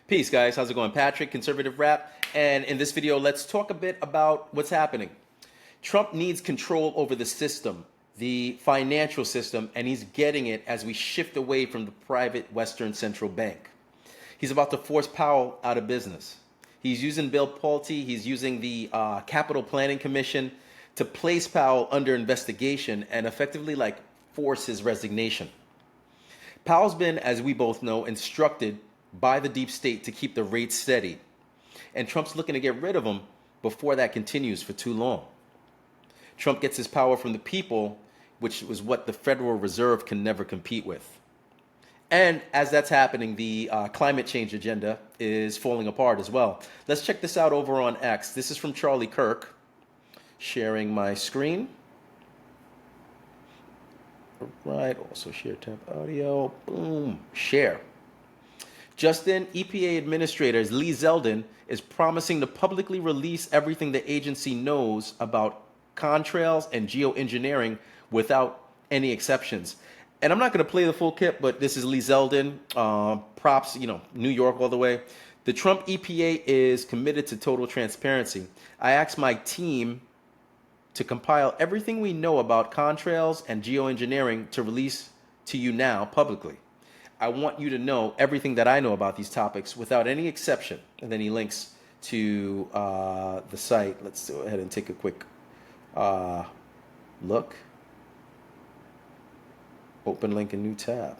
Peace, guys. How's it going? Patrick, Conservative Rap. And in this video, let's talk a bit about what's happening. Trump needs control over the system, the financial system, and he's getting it as we shift away from the private Western central bank. He's about to force Powell out of business. He's using Bill Pulte, he's using the Capital Planning Commission to place Powell under investigation and effectively force his resignation. Powell's been, as we both know, instructed by the deep state to keep the rates steady. And Trump's looking to get rid of him before that continues for too long. Trump gets his power from the people, which was what the Federal Reserve can never compete with. And as that's happening, the climate change agenda is falling apart as well. Let's check this out over on X. This is from Charlie Kirk. Sharing my screen. All right, also share tab audio. Boom, share. Justin, EPA Administrator Lee Zeldin is promising to publicly release everything the agency knows about contrails and geoengineering without any exceptions. And I'm not going to play the full clip, but this is Lee Zeldin. Props, New York all the way. The Trump EPA is committed to total transparency. I asked my team to compile everything we know about contrails and geoengineering to release to you now publicly. I want you to know everything that I know about these topics without any exception. And then he links to the site. Let's go ahead and take a quick look. Open link in new tab.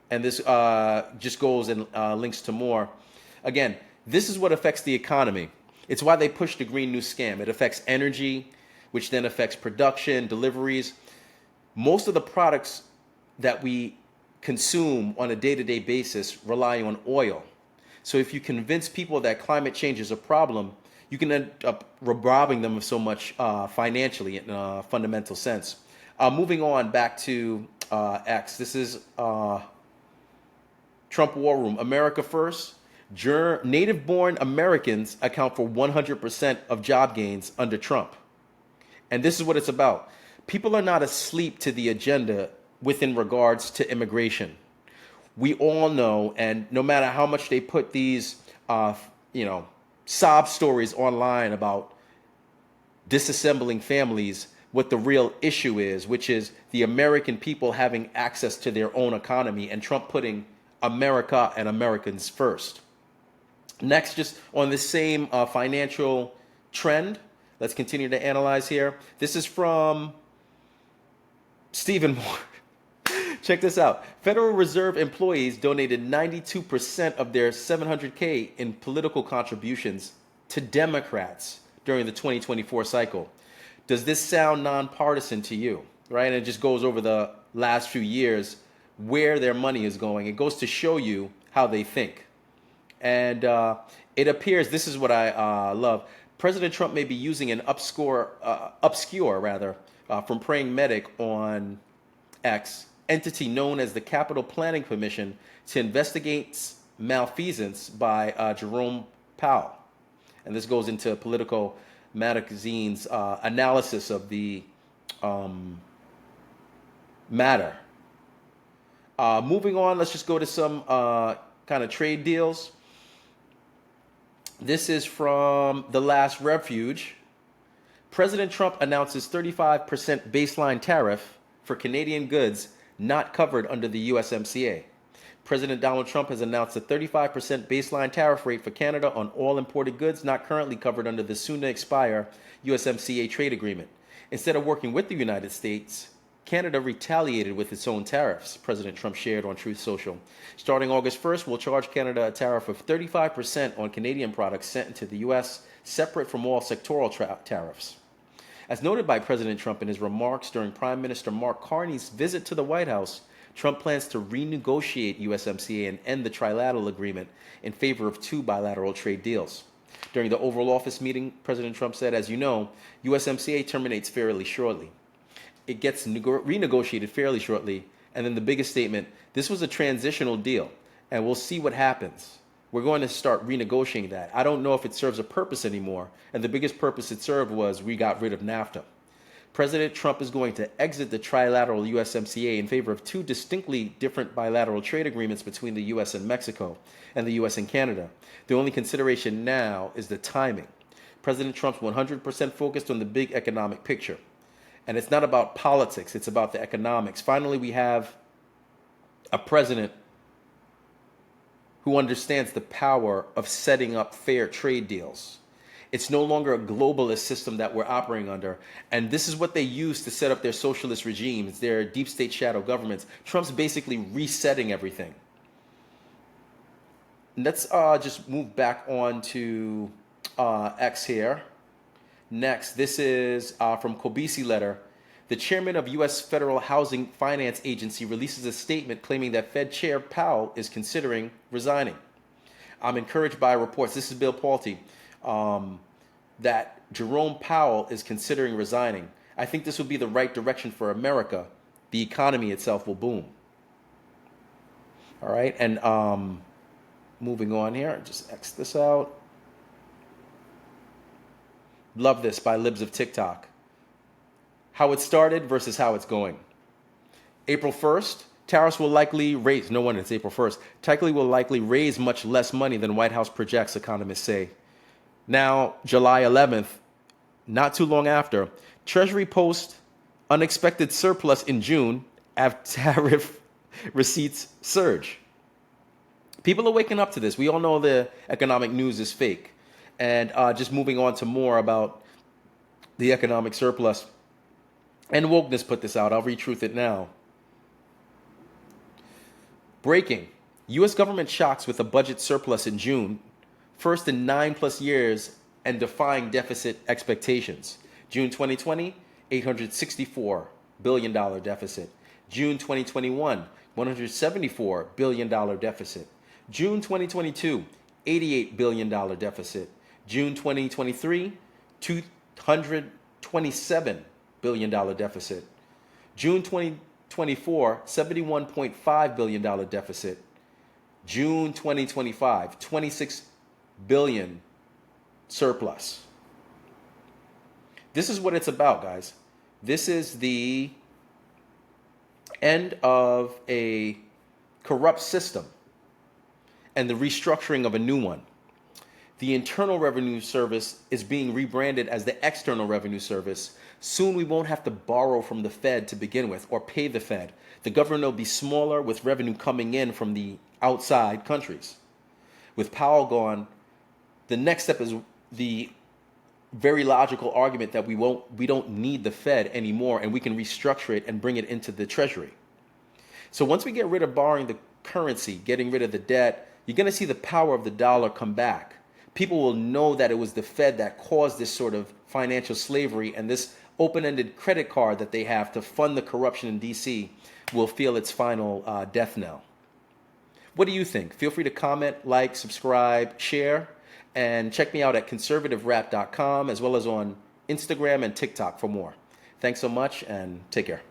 And this just goes and links to more. Again, this is what affects the economy. It's why they push the Green New Scam. It affects energy, which then affects production, deliveries. Most of the products that we consume on a day-to-day basis rely on oil. So if you convince people that climate change is a problem, you can end up robbing them of so much financially in a fundamental sense. Moving on back to X. This is Trump War Room. America First. Native-born Americans account for 100% of job gains under Trump. And this is what it's about. People are not asleep to the agenda within regards to immigration. We all know, and no matter how much they put these, sob stories online about disassembling families, what the real issue is, which is the American people having access to their own economy and Trump putting America and Americans first. Next, just on the same financial trend, let's continue to analyze here. This is from Stephen Moore. Check this out. Federal Reserve employees donated 92% of their $700K in political contributions to Democrats during the 2024 cycle. Does this sound nonpartisan to you? Right? And it just goes over the last few years where their money is going. It goes to show you how they think. And it appears, this is what I love, President Trump may be using an obscure from Praying Medic on X, entity known as the Capital Planning Commission to investigate malfeasance by Jerome Powell. And this goes into Politico Magazine's analysis of the matter. Moving on, let's just go to some kind of trade deals. This is from The Last Refuge. President Trump announces 35% baseline tariff for Canadian goods not covered under the USMCA. President Donald Trump has announced a 35% baseline tariff rate for Canada on all imported goods not currently covered under the soon-to-expire USMCA trade agreement. Instead of working with the United States, Canada retaliated with its own tariffs, President Trump shared on Truth Social. Starting August 1st, we'll charge Canada a tariff of 35% on Canadian products sent into the U.S., separate from all sectoral tariffs. As noted by President Trump in his remarks during Prime Minister Mark Carney's visit to the White House, Trump plans to renegotiate USMCA and end the trilateral agreement in favor of two bilateral trade deals. During the Oval Office meeting, President Trump said, as you know, USMCA terminates fairly shortly. It gets renegotiated fairly shortly. And then the biggest statement, this was a transitional deal, and we'll see what happens. We're going to start renegotiating that. I don't know if it serves a purpose anymore. And the biggest purpose it served was we got rid of NAFTA. President Trump is going to exit the trilateral USMCA in favor of two distinctly different bilateral trade agreements between the US and Mexico and the US and Canada. The only consideration now is the timing. President Trump's 100% focused on the big economic picture. And it's not about politics, it's about the economics. Finally, we have a president who understands the power of setting up fair trade deals. It's no longer a globalist system that we're operating under. And this is what they use to set up their socialist regimes, their deep state shadow governments. Trump's basically resetting everything. Let's just move back on to X here. Next, this is from Kobisi letter. The chairman of U.S. Federal Housing Finance Agency releases a statement claiming that Fed Chair Powell is considering resigning. I'm encouraged by reports, this is Bill Pulte, that Jerome Powell is considering resigning. I think this would be the right direction for America. The economy itself will boom. All right, and moving on here, just X this out. Love this by Libs of TikTok. How it started versus how it's going. April 1st, tariffs will likely raise, no wonder it's April 1st, likely will likely raise much less money than White House projects, economists say. Now, July 11th, not too long after, Treasury posts unexpected surplus in June as tariff receipts surge. People are waking up to this. We all know the economic news is fake. And just moving on to more about the economic surplus. And Wokeness put this out. I'll retruth it now. Breaking. U.S. government shocks with a budget surplus in June. First in 9+ years and defying deficit expectations. June 2020, $864 billion deficit. June 2021, $174 billion deficit. June 2022, $88 billion deficit. June 2023, $227 billion deficit. June 2024, $71.5 billion deficit. June 2025, $26 billion surplus. This is what it's about, guys. This is the end of a corrupt system and the restructuring of a new one. The Internal Revenue Service is being rebranded as the External Revenue Service. Soon we won't have to borrow from the Fed to begin with or pay the Fed. The government will be smaller with revenue coming in from the outside countries. With Powell gone, the next step is the very logical argument that we don't need the Fed anymore and we can restructure it and bring it into the Treasury. So once we get rid of borrowing the currency, getting rid of the debt, you're going to see the power of the dollar come back. People will know that it was the Fed that caused this sort of financial slavery, and this open-ended credit card that they have to fund the corruption in DC will feel its final death knell. What do you think? Feel free to comment, like, subscribe, share, and check me out at ConservativeRap.com as well as on Instagram and TikTok for more. Thanks so much and take care.